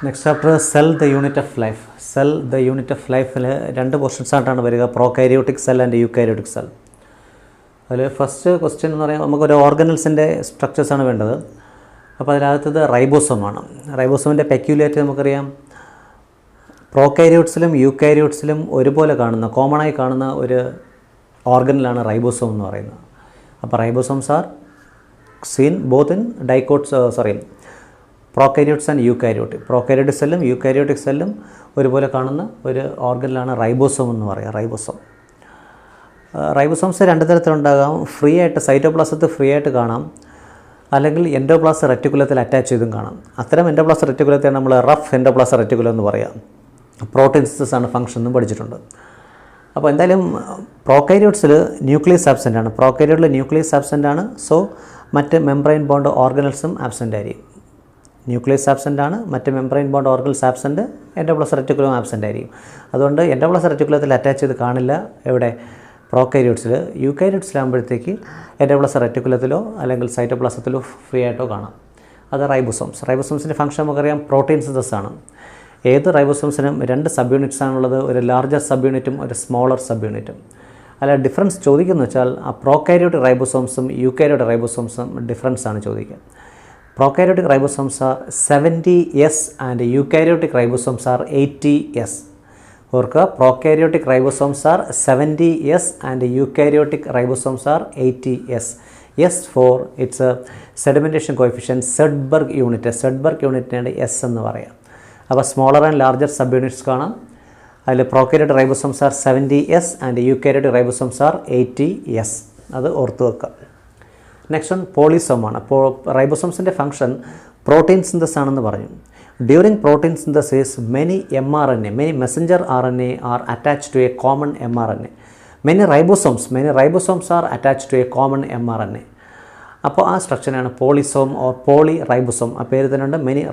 Next chapter cell the unit of life. Cell the unit of ലൈഫിൽ രണ്ട് portions ആയിട്ടാണ് വരിക, prokaryotic cell and eukaryotic cell. അതിൽ first question എന്ന് പറയുമ്പോൾ നമുക്കൊരു ഓർഗനൽസിൻ്റെ സ്ട്രക്ചേഴ്സാണ് വേണ്ടത്. അപ്പോൾ അതിനകത്തത് റൈബോസോമാണ്. റൈബോസോമിൻ്റെ പെക്യുലാരിറ്റി നമുക്കറിയാം, പ്രോകാരിയോട്സിലും യൂകാരിയോട്സിലും ഒരുപോലെ കാണുന്ന, കോമണായി കാണുന്ന ഒരു ഓർഗനിലാണ് റൈബോസോം എന്ന് പറയുന്നത്. അപ്പോൾ ribosomes are seen both in prokaryotes and eukaryotic. Prokaryotic സെല്ലും യൂകാരിയോട്ടിക് സെല്ലും ഒരുപോലെ കാണുന്ന ഒരു ഓർഗനിലാണ് റൈബോസോം എന്ന് പറയുക. റൈബോസോംസ് രണ്ട് തരത്തിലുണ്ടാകാം. ഫ്രീ ആയിട്ട് സൈറ്റോപ്ലാസത്തിൽ ഫ്രീ ആയിട്ട് കാണാം, അല്ലെങ്കിൽ എൻഡോപ്ലാസ് റെറ്റിക്കുലത്തിൽ അറ്റാച്ച് ചെയ്തും കാണാം. അത്തരം എൻഡോപ്ലാസ് റെറ്റിക്കുലത്തെയാണ് നമ്മൾ റഫ് എൻഡോപ്ലാസ് റെറ്റിക്കുലം എന്ന് പറയാം. പ്രോട്ടീൻ സിന്തസിസ് ആണ് ഫംഗ്ഷൻ എന്നും പഠിച്ചിട്ടുണ്ട്. അപ്പോൾ എന്തായാലും പ്രോകാരിയോട്സിൽ ന്യൂക്ലിയസ് ആബ്സെൻ്റ് ആണ്. പ്രോകാരിയോട്ടിൽ ന്യൂക്ലിയസ് ആബ്സെൻ്റ് ആണ്. സോ മറ്റ് മെംബ്രെയിൻ ബോണ്ട് ഓർഗനൽസും ആബ്സെൻ്റ് ആയിരിക്കും. ന്യൂക്ലിയസ് ആബ്സെൻ്റ് ആണ്, മറ്റ് membrane bound organelles absent, endoplasmic reticulum absent ആയിരിക്കും. അതുകൊണ്ട് എൻഡോപ്ലാസ് റെറ്റിക്കുലത്തിൽ അറ്റാച്ച് ചെയ്ത് കാണില്ല എവിടെ, പ്രോകാരിയോട്സിൽ. യൂകാരിയോട്സിലാകുമ്പോഴത്തേക്ക് എൻഡോപ്ലാസ് റെറ്റിക്കുലത്തിലോ അല്ലെങ്കിൽ സൈറ്റോപ്ലാസത്തിലോ ഫ്രീ ആയിട്ടോ കാണാം. അത് റൈബോസോംസ്. റൈബോസോംസിൻ്റെ ഫംഗ്ഷൻ നമുക്കറിയാം, പ്രോട്ടീൻ സിന്തസിസ് ആണ്. ഏത് റൈബോസോംസിനും രണ്ട് സബ് യൂണിറ്റ്സ് ആണുള്ളത്, ഒരു ലാർജർ സബ് യൂണിറ്റും ഒരു സ്മോളർ സബ് യൂണിറ്റും. അല്ല ഡിഫറൻസ് ചോദിക്കുന്നു വെച്ചാൽ ആ പ്രോകാരിയോട്ടിക് റൈബോസോംസും യൂകാരിയോട്ടിക് റൈബോസോംസും ഡിഫറൻസ് ആണ് ചോദിക്കുക. Prokaryotic ribosomes are 70S and eukaryotic ribosomes are 80S. ഓർക്കുക, prokaryotic ribosomes are 70S and eukaryotic ribosomes are 80S. S for its a sedimentation coefficient, Sedberg unit. Sedberg unitനാണ് S എന്ന് പറയാം. അപ്പോൾ smaller and larger sub units കാണാം. അതിൽ prokaryotic ribosomes are 70S and eukaryotic ribosomes are 80S. അത് ഓർത്ത് വെക്കുക. Next one പോളിസോമാണ്. അപ്പോൾ റൈബോസോംസിൻ്റെ ഫംഗ്ഷൻ പ്രോട്ടീൻ സിന്തസിസ് ആണെന്ന് പറഞ്ഞു. During protein synthesis many messenger RNA are attached to a common mRNA. Many ribosomes are attached to a common mRNA. അപ്പോൾ ആ സ്ട്രക്ചറാണ് പോളിസോം ഓർ പോളി റൈബോസോം. ആ പേര് തന്നെയുണ്ട്, many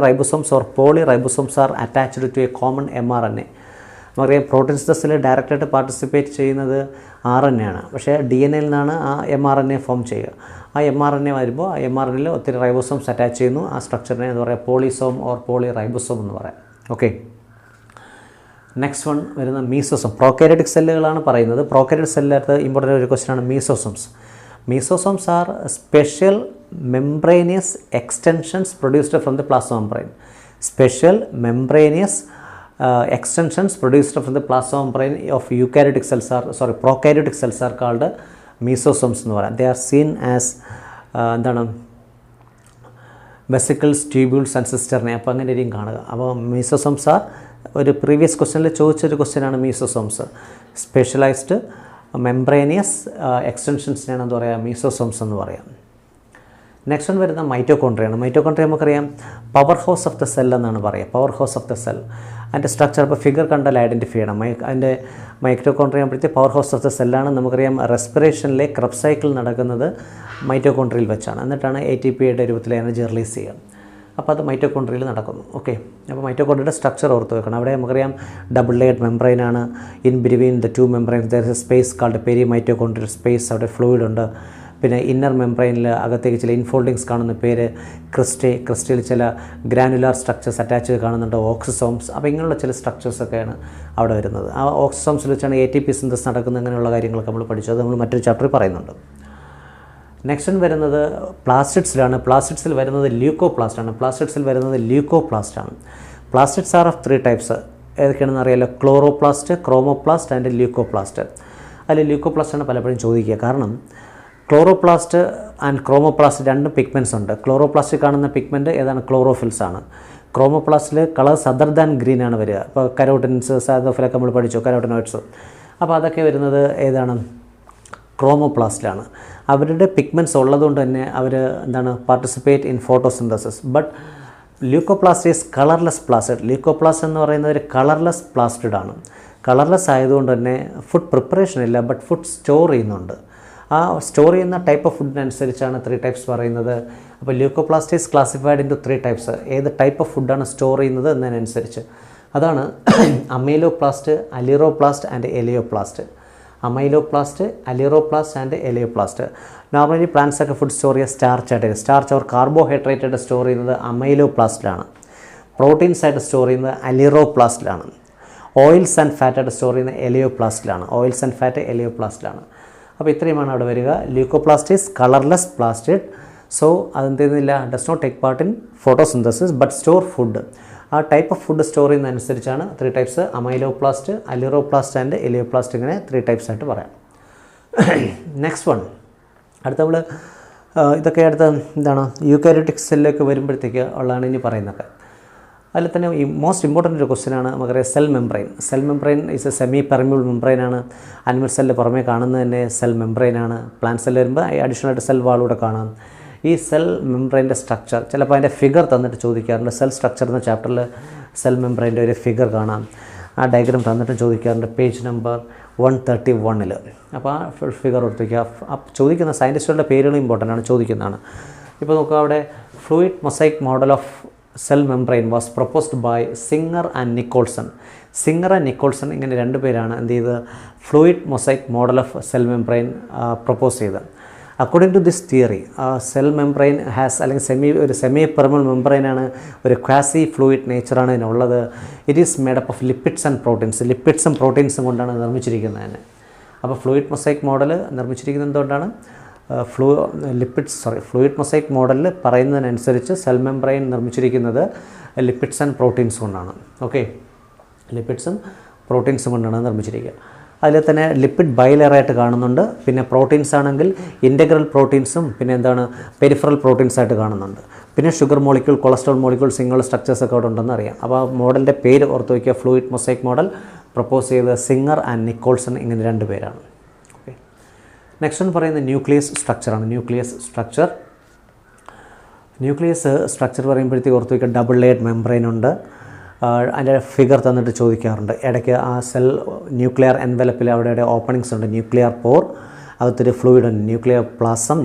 ribosomes or poly ribosomes are attached to a common mRNA. നമുക്കറിയാം protein സിന്തസിസിൽ ഡയറക്റ്റായിട്ട് participate ചെയ്യുന്നത് RNA ആണ്, പക്ഷേ DNA നിന്നാണ് ആ mRNA ഫോം ചെയ്യുക. ആ mRNA വരുമ്പോൾ ആ mRNAയിൽ ഒത്തിരി റൈബോസോംസ് അറ്റാച്ച് ചെയ്യുന്നു. ആ സ്ട്രക്ചറിനെ എന്ന് പറയുക പോളിസോം ഓർ പോളി റൈബോസോം എന്ന് പറയാം. ഓക്കെ, നെക്സ്റ്റ് വൺ വരുന്ന മീസോസോം. പ്രോകാരിയോട്ടിക് സെല്ലുകളാണ് പറയുന്നത്. പ്രോകാരിയോട്ടിക് സെല്ലിനകത്ത് ഇമ്പോർട്ടൻ്റ് ഒരു ക്വസ്റ്റ്യൻ ആണ് mesosomes. Mesosomes are special membranous extensions produced from the plasma membrane. Special membranous extensions produced from the plasma membrane of prokaryotic cells are called mesosomes എന്ന് പറയാം. They are seen as vesicles, tubules and cisternae. അപ്പോൾ അങ്ങനെ ഇരിക്കും കാണുക. അപ്പോൾ mesosomes are ഒരു previous ക്വസ്റ്റ്യനിൽ ചോദിച്ചൊരു ക്വസ്റ്റ്യനാണ് മീസോസോംസ്. സ്പെഷ്യലൈസ്ഡ് മെംബ്രേനിയസ് എക്സ്റ്റൻഷൻസിനാണ് എന്താ പറയുക, മീസോസോംസ് എന്ന് പറയാം. നെക്സ്റ്റ് വൺ വരുന്ന മൈറ്റോകോൺട്രിയാണ്. മൈറ്റോകോൺട്രിയ നമുക്കറിയാം power house of the cell എന്നാണ് പറയുക. Power house of the cell അതിൻ്റെ സ്ട്രക്ചർ ഇപ്പോൾ ഫിഗർ കണ്ടാൽ ഐഡൻറ്റിഫൈ ചെയ്യണം. അതിൻ്റെ മൈറ്റോകോൺട്രിയ ആകുമ്പോഴത്തേക്ക് പവർ ഹൗസ് ഓഫ് ദ സെല്ലാണ്. നമുക്കറിയാം റെസ്പിറേഷനിലെ ക്രബ് സൈക്കിൾ നടക്കുന്നത് മൈറ്റോകോൺട്രിയയിൽ വെച്ചാണ്. എന്നിട്ടാണ് ATPയുടെ രൂപത്തിൽ എനർജി റിലീസ് ചെയ്യുക. അപ്പോൾ അത് മൈറ്റോകോൺട്രിയയിൽ നടക്കുന്നു. ഓക്കെ, അപ്പോൾ മൈറ്റോകോൺട്രിയയുടെ സ്ട്രക്ചർ ഓർത്ത് വെക്കണം. അവിടെ നമുക്കറിയാം ഡബിൾ ലെയർഡ് മെംബ്രെയിൻ ആണ്. In between the two membranes there is A space called peri mitochondrial space. അവിടെ ഫ്ലൂയിഡ് ഉണ്ട്. പിന്നെ ഇന്നർ മെംബ്രെയിനിൽ അകത്തേക്ക് ചില ഇൻഫോൾഡിങ്സ് കാണുന്ന പേര് ക്രിസ്റ്റയിൽ ചില ഗ്രാനുലാർ സ്ട്രക്ചേഴ്സ് അറ്റാച്ച് ചെയ്ത് കാണുന്നുണ്ട്, ഓക്സിസോംസ്. അപ്പോൾ ഇങ്ങനെയുള്ള ചില സ്ട്രക്ചേഴ്സൊക്കെയാണ് അവിടെ വരുന്നത്. ആ ഓക്സിസോംസിൽ വെച്ചാണ് ATP സിന്തസിസ് നടക്കുന്നത്. അങ്ങനെയുള്ള കാര്യങ്ങളൊക്കെ നമ്മൾ പഠിച്ചു. അത് നമ്മൾ മറ്റൊരു ചാപ്റ്ററിൽ പറയുന്നുണ്ട്. നെക്സ്റ്റ് വരുന്നത് പ്ലാസ്റ്റിഡ്സിലാണ്. പ്ലാസ്റ്റിഡ്സിൽ വരുന്നത് ല്യൂക്കോപ്ലാസ്റ്റ് ആണ്. Plastids R of 3 types. ഏതൊക്കെയാണെന്ന് അറിയാലോ, ക്ലോറോപ്ലാസ്റ്റ്, ക്രോമോപ്ലാസ്റ്റ് ആൻഡ് ല്യൂക്കോപ്ലാസ്റ്റ്. അതിൽ ല്യൂക്കോപ്ലാസ്റ്റാണ് പലപ്പോഴും ചോദിക്കുക. കാരണം ക്ലോറോപ്ലാസ്റ്റ് ആൻഡ് ക്രോമോപ്ലാസ്റ്റ് രണ്ടും പിഗ്മെൻറ്റ്സ് ഉണ്ട്. ക്ലോറോപ്ലാസ്റ്റിൽ കാണുന്ന പിഗ്മെൻറ്റ് ഏതാണ്, ക്ലോറോഫിൽസ് ആണ്. ക്രോമോപ്ലാസ്റ്റിൽ കളേഴ്സ് അതർ ദാൻ ഗ്രീൻ ആണ് വരിക. ഇപ്പോൾ കരോട്ടിൻസ്, സാദോഫിലൊക്കെ നമ്മൾ പഠിച്ചു, കരോട്ടിനോയിഡ്സ്. അപ്പോൾ അതൊക്കെ വരുന്നത് ഏതാണ്, ക്രോമോപ്ലാസ്റ്റിലാണ്. അവരുടെ പിഗ്മെൻറ്റ്സ് ഉള്ളതുകൊണ്ട് തന്നെ അവർ participate in photosynthesis. But leucoplast is colourless plastid. Leucoplast എന്ന് പറയുന്നത് ഒരു കളർലെസ് പ്ലാസ്റ്റിഡ് ആണ്. കളർലെസ് ആയതുകൊണ്ട് തന്നെ ഫുഡ് പ്രിപ്പറേഷൻ ഇല്ല, ബട്ട് ഫുഡ് സ്റ്റോർ ചെയ്യുന്നുണ്ട്. ആ സ്റ്റോർ ചെയ്യുന്ന ടൈപ്പ് ഓഫ് ഫുഡിനനുസരിച്ചാണ് 3 ടൈപ്സ് പറയുന്നത്. അപ്പോൾ leucoplast is classified into 3 types. ഏത് ടൈപ്പ് ഓഫ് ഫുഡാണ് സ്റ്റോർ ചെയ്യുന്നത് എന്നതിനനുസരിച്ച്. അതാണ് amyloplast, aleuroplast and elaioplast. Amyloplast, aleuroplast and elaioplast. Normally plants ഒക്കെ ഫുഡ് സ്റ്റോർ ചെയ്യുക സ്റ്റാർച്ച് ആയിട്ട്. സ്റ്റാർച്ച് ഓർ കാർബോഹൈഡ്രേറ്റ് ആയിട്ട് സ്റ്റോർ ചെയ്യുന്നത് അമൈലോപ്ലാസ്റ്റിലാണ്. പ്രോട്ടീൻസ് ആയിട്ട് സ്റ്റോർ ചെയ്യുന്നത് അലിറോപ്ലാസ്റ്റിലാണ്. ഓയിൽസ് ആൻഡ് ഫാറ്റ് ആയിട്ട് സ്റ്റോർ ചെയ്യുന്നത് എലിയോപ്ലാസ്റ്റിലാണ്. ഓയിൽസ് ആൻഡ് ഫാറ്റ് എലിയോപ്ലാസ്റ്റിലാണ്. അപ്പോൾ ഇത്രയുമാണ് അവിടെ വരിക. Leucoplast is colourless plastid. So അതെന്ത് ചെയ്യുന്നില്ല, does not take part in photosynthesis but store food. ആ ടൈപ്പ് ഓഫ് ഫുഡ് സ്റ്റോർ ചെയ്യുന്നതനുസരിച്ചാണ് 3 types: amyloplast, aleuroplast and elaioplast. ഇങ്ങനെ 3 ടൈപ്സ് ആയിട്ട് പറയാം. നെക്സ്റ്റ് വൺ, അടുത്ത നമ്മൾ ഇതൊക്കെ അടുത്ത എന്താണ് യൂക്കാരിയോട്ടിക് സെല്ലിലേക്ക് വരുമ്പോഴത്തേക്ക് ഉള്ളതാണ് ഇനി പറയുന്നതൊക്കെ. അതിൽ തന്നെ ഈ മോസ്റ്റ് ഇമ്പോർട്ടൻ്റ് ഒരു ക്വസ്റ്റ്യനാണ് നമുക്കറിയാം cell membrane. Cell membrane is a semi permeable മെംബ്രെയിനാണ്. അനിമൽ സെല്ലിൽ പുറമേ കാണുന്നത് തന്നെ സെൽ മെംബ്രെയിനാണ്. പ്ലാന്റ് സെല്ല് വരുമ്പോൾ അഡീഷണൽ ആയിട്ട് സെൽ വാളൂടെ കാണാം. ഈ സെൽ മെംബ്രെയിൻ്റെ സ്ട്രക്ചർ ചിലപ്പോൾ അതിൻ്റെ ഫിഗർ തന്നിട്ട് ചോദിക്കാറുണ്ട്. സെൽ സ്ട്രക്ചർ എന്ന ചാപ്റ്ററിൽ സെൽ മെംബ്രെയിൻ്റെ ഒരു ഫിഗർ കാണാം. ആ ഡയഗ്രാം തന്നിട്ട് ചോദിക്കാറുണ്ട് പേജ് നമ്പർ 131. അപ്പോൾ ആ ഫിഗർ കൊടുത്തേക്കുക. ചോദിക്കുന്ന സയൻറ്റിസ്റ്റുകളുടെ പേരുകൾ ഇമ്പോർട്ടൻ്റ് ആണ്, ചോദിക്കുന്നതാണ്. ഇപ്പോൾ നോക്കുക, അവിടെ fluid mosaic model of cell membrane was proposed by Singer and Nicolson. Singer and Nicolson ഇങ്ങനെ 2 പേരാണ് എന്ത് ചെയ്ത് fluid mosaic model of cell membrane propose ചെയ്തത്. According to this theory, cell membrane has അല്ലെങ്കിൽ ഒരു സെമി പെർമൽ മെംബ്രെയിനാണ്, ഒരു ക്വാസി ഫ്ലൂയിഡ് നേച്ചറാണ് ഇതിനുള്ളത്. It is made up of lipids and proteins. ലിപ്പിഡ്സും പ്രോട്ടീൻസും കൊണ്ടാണ് നിർമ്മിച്ചിരിക്കുന്നത് തന്നെ. അപ്പോൾ ഫ്ലൂയിഡ് മൊസൈക്ക് മോഡൽ നിർമ്മിച്ചിരിക്കുന്നത് എന്തുകൊണ്ടാണ്? ഫ്ലൂയിഡ് മൊസൈക്ക് മോഡലിൽ പറയുന്നതിനനുസരിച്ച് സെൽ മെംബ്രെയിൻ നിർമ്മിച്ചിരിക്കുന്നത് ലിപ്പിഡ്സ് ആൻഡ് പ്രോട്ടീൻസ് കൊണ്ടാണ്. ഓക്കെ, ലിപ്പിഡ്സും പ്രോട്ടീൻസും കൊണ്ടാണ് നിർമ്മിച്ചിരിക്കുക. അതിൽ തന്നെ ലിപ്പിഡ് ബൈലെയറായിട്ട് കാണുന്നുണ്ട്. പിന്നെ പ്രോട്ടീൻസ് ആണെങ്കിൽ ഇൻറ്റഗ്രൽ പ്രോട്ടീൻസും പിന്നെ എന്താണ് പെരിഫറൽ പ്രോട്ടീൻസായിട്ട് കാണുന്നുണ്ട്. പിന്നെ sugar molecule, cholesterol molecule, single സ്ട്രക്ചേഴ്സൊക്കെ അവിടെ ഉണ്ടെന്ന് അറിയാം. അപ്പോൾ ആ മോഡലിൻ്റെ പേര് ഓർത്ത് വയ്ക്കുക. ഫ്ലൂയിഡ് മൊസൈക്ക് മോഡൽ പ്രപ്പോസ് ചെയ്ത സിംഗർ ആൻഡ് നിക്കോൾസൺ, ഇങ്ങനെ 2 പേരാണ്. ഓക്കെ, നെക്സ്റ്റ് എന്ന് പറയുന്നത് ന്യൂക്ലിയസ് സ്ട്രക്ചറാണ്. ന്യൂക്ലിയസ് സ്ട്രക്ചർ പറയുമ്പോഴത്തേക്ക് ഓർത്ത് വയ്ക്കുക ഡബിൾ ലെയർഡ് മെംബ്രെയിൻ ഉണ്ട്. അതിൻ്റെ ഫിഗർ തന്നിട്ട് ചോദിക്കാറുണ്ട്. ഇടയ്ക്ക് ആ സെൽ ന്യൂക്ലിയർ എൻവലപ്പിൽ അവിടെ ഓപ്പണിങ്സ് ഉണ്ട്. ന്യൂക്ലിയർ പോർ, അകത്തൊരു ഫ്ലൂയിഡ് ഉണ്ട്, ന്യൂക്ലിയർ പ്ലാസം.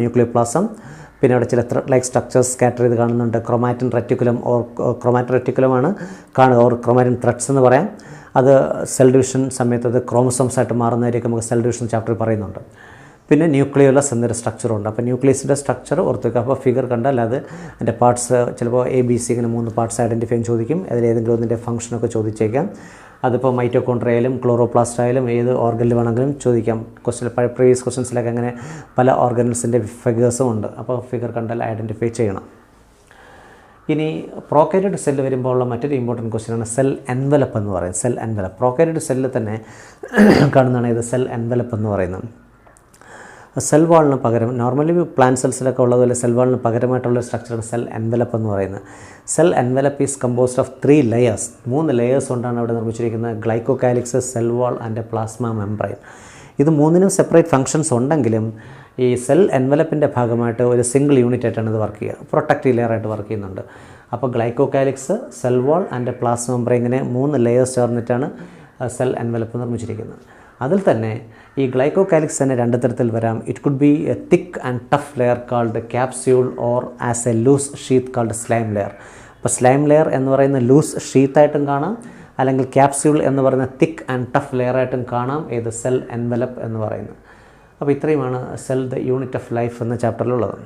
പിന്നെ അവിടെ ചില ത്രെഡ് ലൈക്ക് സ്ട്രക്ചേഴ്സ് സ്കാറ്റർ ചെയ്ത് കാണുന്നുണ്ട്. ക്രോമാറ്റിൻ റെറ്റിക്കുലമാണ് കാണുക, ഓർ ക്രോമാറ്റിൻ ത്രെഡ്സ് എന്ന് പറയാം. അത് സെൽ ഡിവിഷൻ സമയത്ത് അത് ക്രോമസോംസ് ആയിട്ട് മാറുന്നതായിരിക്കും നമുക്ക് സെൽ ഡിവിഷൻ ചാപ്റ്ററിൽ പറയുന്നുണ്ട്. പിന്നെ ന്യൂക്ലിയോലസ് എന്നൊരു സ്ട്രക്ചറുണ്ട്. അപ്പോൾ ന്യൂക്ലിയസിൻ്റെ സ്ട്രക്ചർ ഓർത്തുവെക്കുക. അപ്പോൾ ഫിഗർ കണ്ടാൽ അത് അതിൻ്റെ പാർട്സ് ചിലപ്പോൾ ABC ഇങ്ങനെ 3 പാർട്സ് ഐഡൻറ്റിഫൈ ചോദിക്കും. അതിലേതെങ്കിലും ഒന്നിൻ്റെ ഫംഗ്ഷനൊക്കെ ചോദിച്ചേക്കാം. അതിപ്പോൾ മൈറ്റോകോൺട്രിയ ആയാലും ക്ലോറോപ്ലാസ്റ്റ് ആയാലും ഏത് ഓർഗനിൽ വേണമെങ്കിലും ചോദിക്കാം. പ്രീവിയസ് ക്വസ്റ്റ്യൻസിലൊക്കെ അങ്ങനെ പല ഓർഗനൽസിൻ്റെ ഫിഗേഴ്സും ഉണ്ട്. അപ്പോൾ ഫിഗർ കണ്ടാൽ ഐഡൻറ്റിഫൈ ചെയ്യണം. ഇനി പ്രോകാരിയോട്ട് സെല്ല് വരുമ്പോൾ ഉള്ള മറ്റൊരു ഇമ്പോർട്ടൻറ്റ് ക്വസ്റ്റ്യനാണ് സെൽ എൻവലപ്പ് എന്ന് പറയുന്നത്. സെൽ എൻവലപ്പ് പ്രോകാരിയോട്ട് സെല്ലിൽ തന്നെ കാണുന്നതാണ് ഇത് സെൽ എൻവലപ്പ് എന്ന് പറയുന്നത്. സെൽ വാളിന് പകരം നോർമലി പ്ലാന്റ് സെൽസിലൊക്കെ ഉള്ളതുപോലെ സെൽ വാളിന് പകരമായിട്ടുള്ള സ്ട്രക്ചറാണ് സെൽ എൻവലപ്പ് എന്ന് പറയുന്നത്. Cell envelope is composed of 3 layers. 3 layers കൊണ്ടാണ് അവിടെ നിർമ്മിച്ചിരിക്കുന്നത്. ഗ്ലൈക്കോകാലിക്സ്, cell wall and plasma membrane. ഇത് 3നും സെപ്പറേറ്റ് ഫങ്ഷൻസ് ഉണ്ടെങ്കിലും ഈ സെൽ എൻവലപ്പിൻ്റെ ഭാഗമായിട്ട് ഒരു സിംഗിൾ യൂണിറ്റ് ആയിട്ടാണ് ഇത് വർക്ക് ചെയ്യുക. പ്രൊട്ടക്റ്റീവ് ലെയറായിട്ട് വർക്ക് ചെയ്യുന്നുണ്ട്. അപ്പോൾ ഗ്ലൈക്കോകാലിക്സ്, cell wall and plasma membrane ഇങ്ങനെ 3 ലെയേഴ്സ് ചേർന്നിട്ടാണ് സെൽ എൻവലപ്പ് നിർമ്മിച്ചിരിക്കുന്നത്. അതിൽ തന്നെ ഈ ഗ്ലൈക്കോകാലിക്സ് തന്നെ 2 തരത്തിൽ വരാം. It could be a thick and tough layer called capsule or as a loose sheath called slime layer. അപ്പോൾ സ്ലൈം ലെയർ എന്ന് പറയുന്ന ലൂസ് ഷീത്തായിട്ടും കാണാം, അല്ലെങ്കിൽ ക്യാപ്സ്യൂൾ എന്ന് പറയുന്ന തിക്ക് ആൻഡ് ടഫ് ലെയറായിട്ടും കാണാം. ഏത് സെൽ എൻവലപ്പ് എന്ന് പറയുന്നത്. അപ്പോൾ ഇത്രയുമാണ് cell the unit of life എന്ന ചാപ്റ്ററിലുള്ളത്.